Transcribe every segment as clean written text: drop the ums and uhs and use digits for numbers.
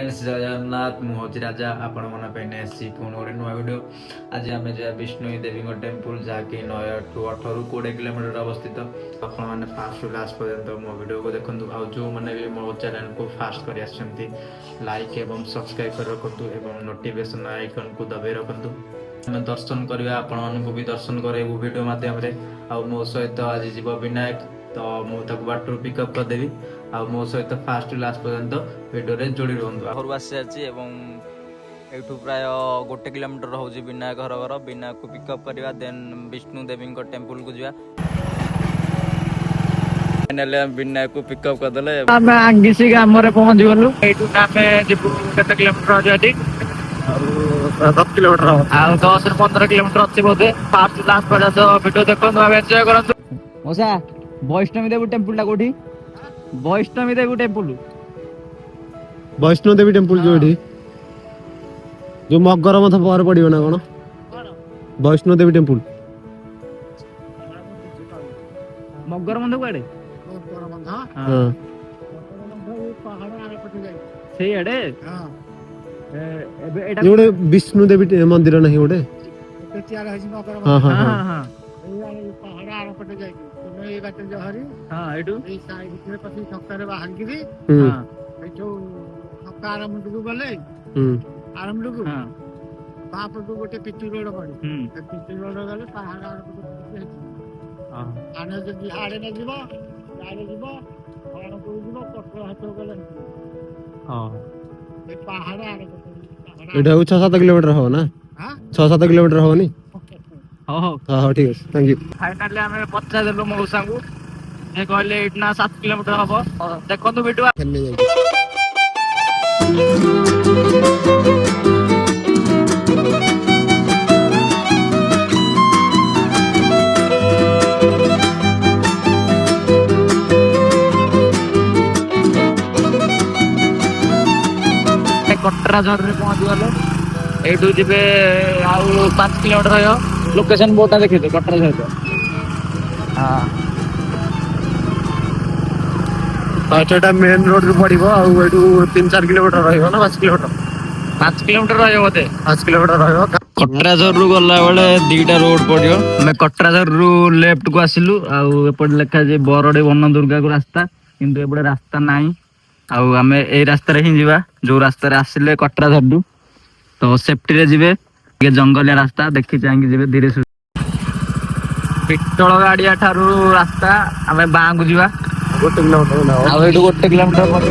Friends जय जगन्नाथ मुझे राजा आपण मन आसी पुणी गोटे नुआ भिड आज आम जा विष्णु देवी टेम्पल जहाँकि नयठू 18-20 किलोमीटर अवस्थित। आपने फास्ट टू लास्ट पर्यंत मो वीडियो को देखूँ आ जो मैंने भी मो चैनल को फास्ट कर लाइक एवं सब्सक्राइब कर रखु और नोटिफिकेशन आइकन को दबाई रखु। आम दर्शन करवा आपण भी दर्शन करेबू वीडियो मध्यम आ मो सहित आज जीव विनायक तो मुझे बाटर पिकअप करदेवी आ मो सहित फास्ट लास्ट पर्यंत वीडियो जोड़ी रुहतु। घर आसी एठू प्राय 1 किलोमीटर हूँ विनायक घर विनायक को पिकअप करवा देन विष्णु देवी टेम्पल को जावा। विनायक को पिकअप करदेले आमे आंगिसी ग्राम रे पहुंच गलु। एठू आमे जिबु केते किलोमीटर अछि 10 किलोमीटर आ 10 से 15 किलोमीटर अछि बोधे। फास्ट लास्ट पर्यंत वीडियो देखनु आ एन्जॉय करंतु। मोसा वैष्णवी देवी टेम्पल टा कोठी? वैष्णवी देवी टेम्पल वैष्णो देवी टेम्पल जो मगर मत पर पड़ो ना कौन वैष्णो देवी टेम्पल मगर बंध कुआडे से आडे गोटे विष्णु देवी मंदिर नहीं गोटे हाँ हाँ हाँ हां पहाड़ आर पटे जाई ए बाटे जहरी हां एडू ए साइड रे पसी छक्का रे बाहर गिरी हां ए जो छक्का आराम टुकु गले आराम टुकु हां बाप टु गोटे पिचु रोड पड़ी ए पिचु रोड गले पहाड़ आर पटे हां आने जे आड़े न जीवो आड़े जीवो पहाड़ को जीवो पत्र हाथ गले हां ए पहाड़ आर पटे एटा 6-7 किलोमीटर हो ना? हां 6-7 किलोमीटर हो नी? हो हो हाँ ठीक है थैंक यू। फाइनली आमे पचा देलो मौसा को ए कहले इतना 7 किलोमीटर हबो देखंतु वीडियो। कटरा झर रे पहुंच गलो। एठू जिबे आउ 5 किलोमीटर हो लोकेशन बोर्ड देखि दे कटरा झर। हां अच्छा मेन रोड रू पड़ो आठू 3-4 किलोमीटर रहा ना 5 किलोमीटर 5 किलोमीटर रहियो बोते 5 किलोमीटर रहा। कटरा झर रु गला बेले दीटा रोड पड़ियो। मैं कटरा झर रु लेफ्ट को आसिलु आ एपट लेखा जे बरडे वन दुर्गा को रास्ता किंतु एपटे रास्ता नाही आउ आमे ए रास्ता रे ही जीवा जो रास्ता रे आसिले कटरा झर रु तो सेफ्टी रे जीवे के जंगलिया रास्ता देखि चाहि जीवे धीरे से पिट्टल गाड़िया ठारू रास्ता आमे बां को जीवा 1 किलोमीटर आ एटू 1 किलोमीटर पड़े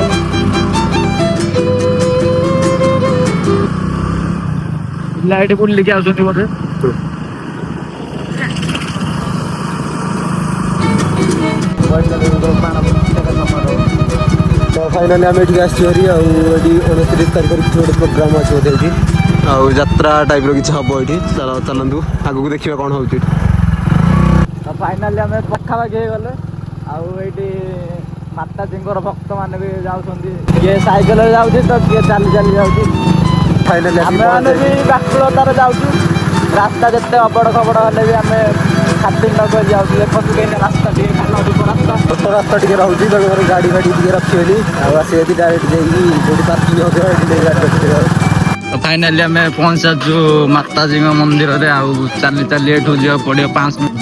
लाइट बुल के आउछथि बोले तो फाइनली आम ये आसरी आठी 29 तारीख किसी गोटे प्रोग्राम अच्छे बोधे ये आउ यात्रा टाइप किसी हम ये चलतु आगे को देखा कौन हो। तो फाइनली आम पखापाखि गले आईटी माताजी भक्त मैंने भी जाऊँगी किए सैकेल जाऊँगी तो किए चली चली जाऊँगी। फाइनली आम मैंने भी व्याकुलतार जाऊँ रास्ता जिते अबड़ खबड़ हेल्ले भी आम खातिर नगर जाऊँ देखो रास्ता छोट रास्ता टी रोचे गाड़ी गाड़ी टे रखी आसी डायरेक्ट जाइए पार्किंग हो। तो फाइनली आम पहुँच साजु माताजी मंदिर में आउ चली चली एठू जा पड़ो 5 मिनट।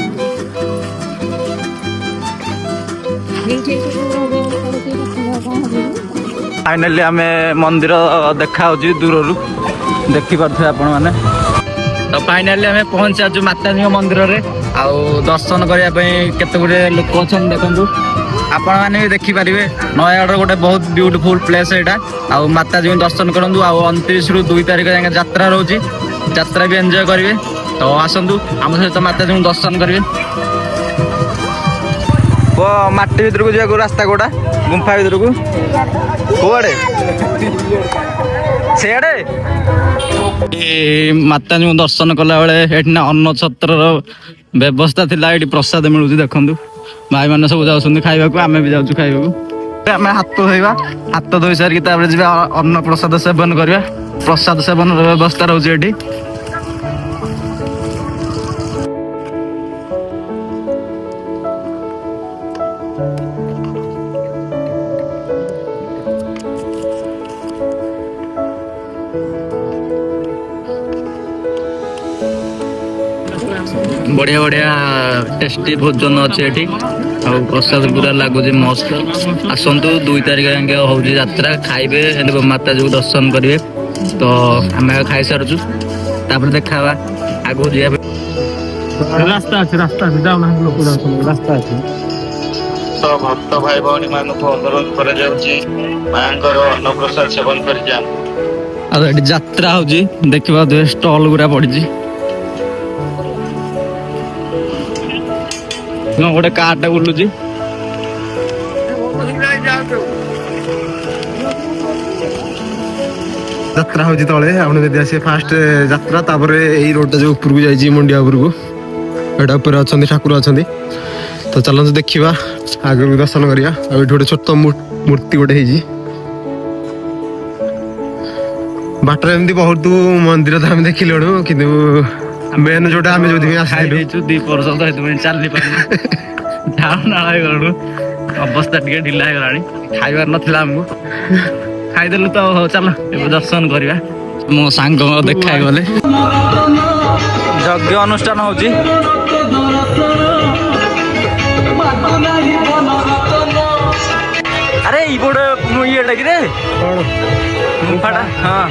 फाइनली आम मंदिर देखा दूर देखी पारे आपण मैंने। तो फाइनली आम पहुँच साजु माताजी मंदिर में आउ दर्शन करने केते गुडे लोक अच्छा देखु आपण मैंने भी देखिपारे नयागढ़ गोटे बहुत ब्यूटीफुल प्लेस यहाँ आउ माताजी दर्शन करूँ। 29 रु 2 तारीख जाए यात्रा रोचे यात्रा भी एंजॉय करेंगे तो आसतु आम सहित माताजी दर्शन करेंगे। वो माटी भर को जाए रास्ता कोटा गुंफा भर को कौड़े सियाड़े माताजी दर्शन कला बेले अन्न छत्र व्यवस्था थिला ये प्रसाद मिलूँ देखु भाई मैंने सब जाऊँ खावा आम भी जाऊँ खावा आम हाथ धोवा हाथ धोई सारिक जा अन्न प्रसाद सेवन करवा प्रसाद सेवन व्यवस्था रोचे ये बढ़िया बढ़िया टेस्टी भोजन अच्छे एठी और प्रसाद पूरा लगुच मस्त आसतु 2 तारिख जाके हूँ यात्रा खाइबे माता जी दर्शन करेंगे तो आम खाई सारूँ तापर देखा आगु जा रास्ता अच्छे जाऊना लोक रास्ता अच्छे तो भक्त भाई भौणी मानक अनुरोध कर अन्नप्रसाद सेवन कर यात्रा हूँ देखा स्टल गुरा पड़ी गोटे कारटे बुलूची ଯାତ୍ରା ହଉଛି ତଳେ ଆପଣ ଯଦି ଆସିବେ ଫାଷ୍ଟ ଯାତ୍ରା ତାପରେ ଏଇ ରୋଡଟା ଯୋଉ ଉପରକୁ ଯାଇଛି ମୁଣ୍ଡିଆ ଉପରକୁ ଏଇଟା ଉପରେ ଅଛନ୍ତି ଠାକୁର ଅଛନ୍ତି ତ ଚାଲନ୍ତୁ ଦେଖିବା ଆଗକୁ ଦର୍ଶନ କରିବା ଆଉ ଏଠି ଗୋଟେ ଛୋଟ ମୂର୍ତ୍ତି ଗୋଟେ ହେଇଛି ବାଟରେ ଏମିତି ବହୁତ ମନ୍ଦିର ତ ଆମେ ଦେଖିଲୁଣୁ କିନ୍ତୁ ମେନ୍ ଯୋଉଟା ଆମେ ଯୋଉଥିପାଇଁ ଆସିଥିଲୁ 2 ବର୍ଷ ତ ସେଥିପାଇଁ ଚାଲି ପାରୁନି ଝାଳ ନାଳ ହେଇଗଲୁ ଅବସ୍ଥା ଟିକେ ଢିଲା ହେଇଗଲାଣି ଖାଇବାର ନଥିଲା ଆମକୁ ଖାଇଦେଲୁ ତ ଚାଲ ଏବେ ଦର୍ଶନ କରିବା ମୋ ସାଙ୍ଗ ଦେଖା ହେଇଗଲେ ଯଜ୍ଞ ଅନୁଷ୍ଠାନ ହଉଛି ଆରେ ଏଇପଟେ ଇଏଟା କି ରେ ଗୁମ୍ଫାଟା ହଁ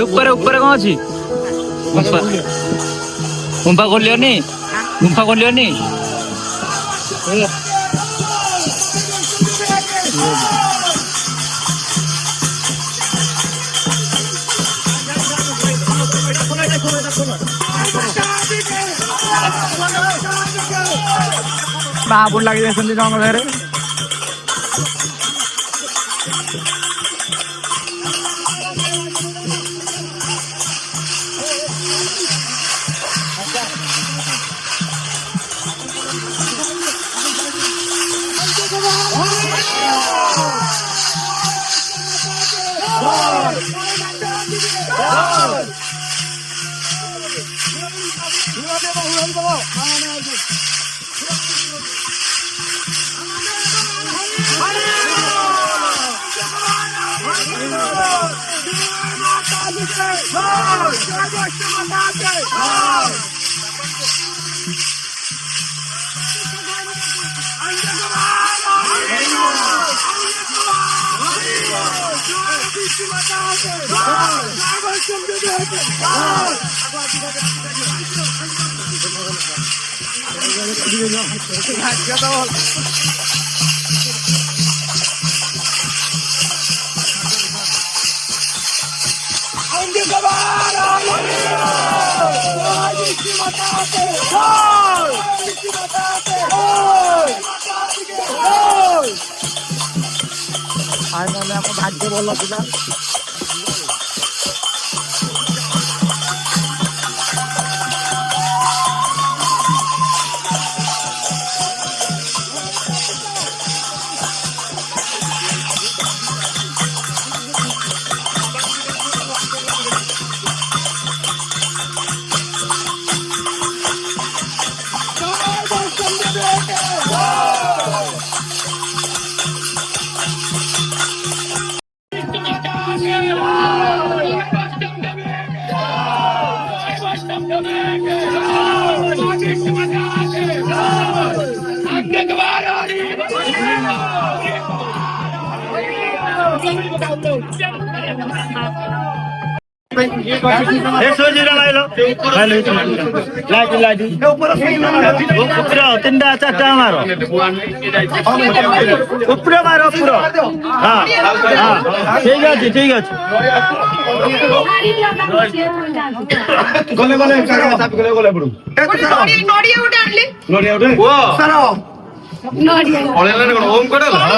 ऊपर ऊपर कौन अच्छी गुंफा खोलियोनी गुंफा खोलियोनी महापुर लगी जाती जंगल भाग्य भल था तीनटा चारटा मार उपरे मार उपरो हाँ हाँ ठीक अच्छे ठीक अच्छे ପଳେଇଲାନି କଣ ଓମ୍ କୁଆଡେ ଗଲା?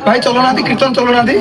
ଭାଇ ଚଲୁନାହାନ୍ତି କୀର୍ତ୍ତନ ଚଲୁନାହାନ୍ତି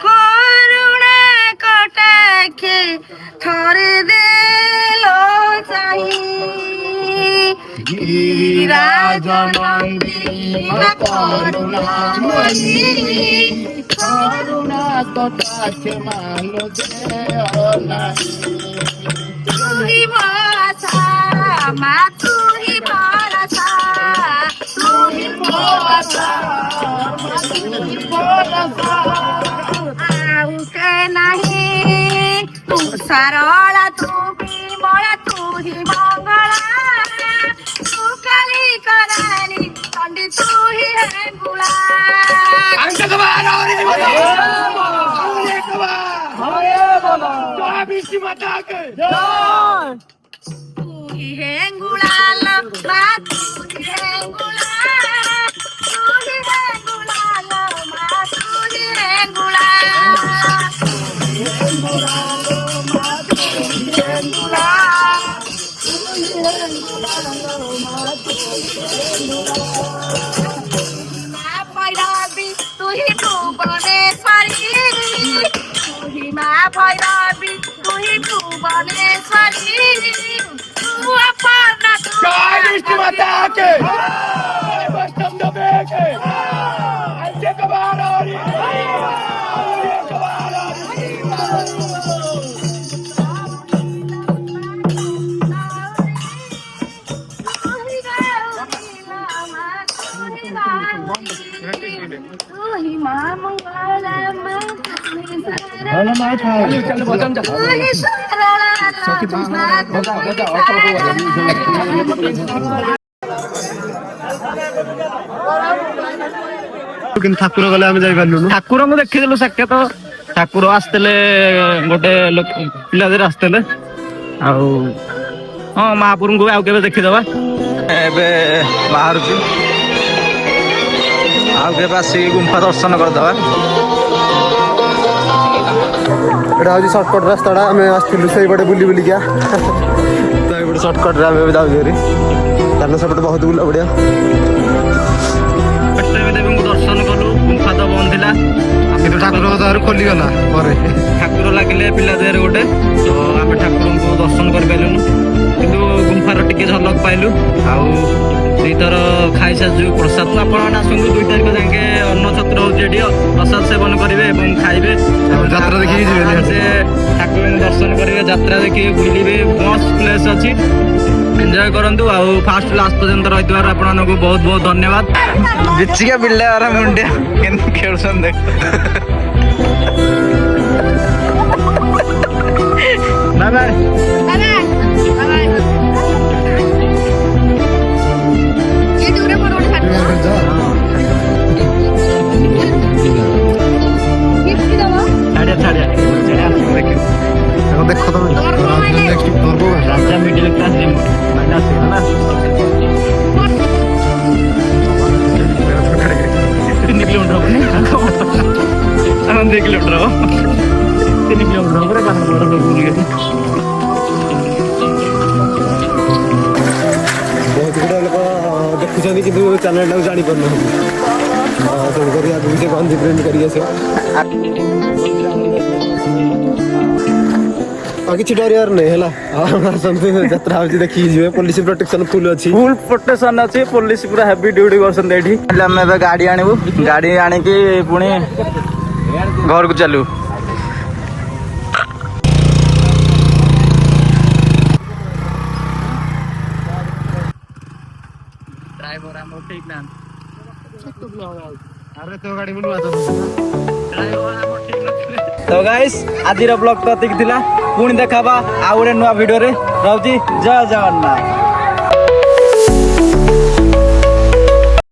କରୁଣା କଟାକ୍ଷେ ଥରେ ଦେଲ ଚାହିଁ କରୁଣା କଟାକ୍ଷେ ମାନ ତୁହି ଭରସା ମା ତୁହି ଭରସା ତୁହି ଭରସା ଆଉ କେ ନାହିଁ ତୁ ସରଳା ତୁ ବିମଳା ତୁ ହି ମଙ୍ଗଳା ତୁ କାଲି କରାଣି ଖଣ୍ଡି ତୁ ହି ହେଙ୍ଗୁଳା ତୁ ହି ହେଙ୍ଗୁଳା ମା ତୁ ହି ହେଙ୍ଗୁଳା ତୁ ହି ହେଙ୍ଗୁଳା ମା ତୁ ହି ହେଙ୍ଗୁଳା ভৈরবী তুই ভুবনেশ্বরী তুই মা ভৈরবী তুই ভুবনেশ্বরী তু অপর্ণা জয় বিষ্ণু মাতা কে বৈষ্ণব দেবে কে আজকে কবার হরি କିନ୍ତୁ ଠାକୁର ଗଲେ ଆମେ ଯାଇପାରିଲୁନୁ। ଠାକୁରଙ୍କୁ ଦେଖିଦେଲୁ ସାକ୍ଷାତ ଠାକୁର ଆସିଥିଲେ ଗୋଟେ ପିଲା ଧରି ଆସିଥିଲେ ଆଉ ହଁ ମହାପୁରୁଙ୍କୁ ଆଉ କେବେ ଦେଖିଦବା ଏବେ ବାହାରୁଛୁ ଆଉ କେବେ ଆସିକି ଗୁମ୍ଫା ଦର୍ଶନ କରିଦବା। ଏଇଟା ହଉଛି ସର୍ଟକଟ ରାସ୍ତାଟା ଆମେ ଆସିଥିଲୁ ସେଇପଟେ ବୁଲି ବୁଲିକା ତ ଏଇପଟେ ସର୍ଟକଟରେ ଆମେ ଏବେ ଯାଉଛୁ ହେରି କାରଣ ସେପଟେ ବହୁତ ବୁଲା ବଢିଆ। ଦେବୀଙ୍କୁ ଦର୍ଶନ କଲୁ ଗୁମ୍ଫା ତ ବନ୍ଦ ଥିଲା କିନ୍ତୁ ଠାକୁରଙ୍କ ଦ୍ୱାର ଖୋଲିଗଲା ପରେ ଠାକୁର ଲାଗିଲେ ପିଲା ଦେହରେ ଗୋଟେ ତ ଆମେ ଠାକୁରଙ୍କୁ ଦର୍ଶନ କରିପାରିଲୁନୁ କିନ୍ତୁ ଗୁମ୍ଫାର ଟିକେ ଝଲକ ପାଇଲୁ ଆଉ ଦୁଇଥର ଖାଇସାରିଛୁ ପ୍ରସାଦ ଆପଣମାନେ ଆସନ୍ତୁ 2 ତାରିଖ ଯାକେ ଅନ୍ନ ଛତ୍ର ହେଉଛି ଏଠି ପ୍ରସାଦ ସେବନ କରିବେ ଏବଂ ଖାଇବେ ଯାତ୍ରା ଦେଖିକି ଯିବେ ସେ ଠାକୁରଙ୍କୁ ଦର୍ଶନ କରିବେ ଯାତ୍ରା ଦେଖିକି ବୁଲିବେ ମସ୍ତ ପ୍ଲେସ୍ ଅଛି ଏନ୍ଜୟ କରନ୍ତୁ ଆଉ ଫାଷ୍ଟ ଲାଷ୍ଟ ପର୍ଯ୍ୟନ୍ତ ରହିଥିବାରୁ ଆପଣମାନଙ୍କୁ ବହୁତ ବହୁତ ଧନ୍ୟବାଦ। ବିଚିକା ପିଲାର ମୁଣ୍ଡିଆ କେମିତି ଖେଳୁଛନ୍ତି ବାଏ ବାଏ ये दूर है କିଲୋମିଟର ହବ। 3 କିଲୋମିଟର ଉପରେ ବାହାଘର ବୁଲିଗଲି। ବହୁତ ଗୁଡ଼ା ଲୋକ ଦେଖୁଛନ୍ତି କିନ୍ତୁ ଚ୍ୟାନେଲଟାକୁ ଜାଣିପାରୁନାହାନ୍ତି। ତେଣୁକରି ଆଗକୁ ସେ ଗଞ୍ଜି ପ୍ରିଣ୍ଟ କରିକି ଆସିବ। ଆଉ କିଛି ଡରିବାର ନାହିଁ ହେଲା। ଆସନ୍ତୁ ଯାତ୍ରା ହଉଛି ଦେଖିକି ଯିବେ। ପୋଲିସ ପ୍ରୋଟେକ୍ସନ ଫୁଲ ଅଛି। ଫୁଲ ପ୍ରୋଟେକ୍ସନ ଅଛି, ପୋଲିସ ପୁରା ହେଭି ଡ୍ୟୁଟି କରୁଛନ୍ତି ଏଠି। ହେଲେ ଆମେ ଏବେ ଗାଡି ଆଣିବୁ, ଗାଡି ଆଣିକି ପୁଣି ଘରକୁ ଚାଲିବୁ। ଡ୍ରାଇଭର ଆମର ଠିକ ନାହାନ୍ତି। ଆରେ ତୋ ଗାଡ଼ି ମୁଁ ନୂଆ ତ ଗାଇସ୍ ଆଜିର ବ୍ଲଗ ତ ଏତିକି ଥିଲା। ପୁଣି ଦେଖାବା ଆଉ ଗୋଟେ ନୂଆ ଭିଡିଓରେ। ରହୁଛି, ଜୟ ଜଗନ୍ନାଥ।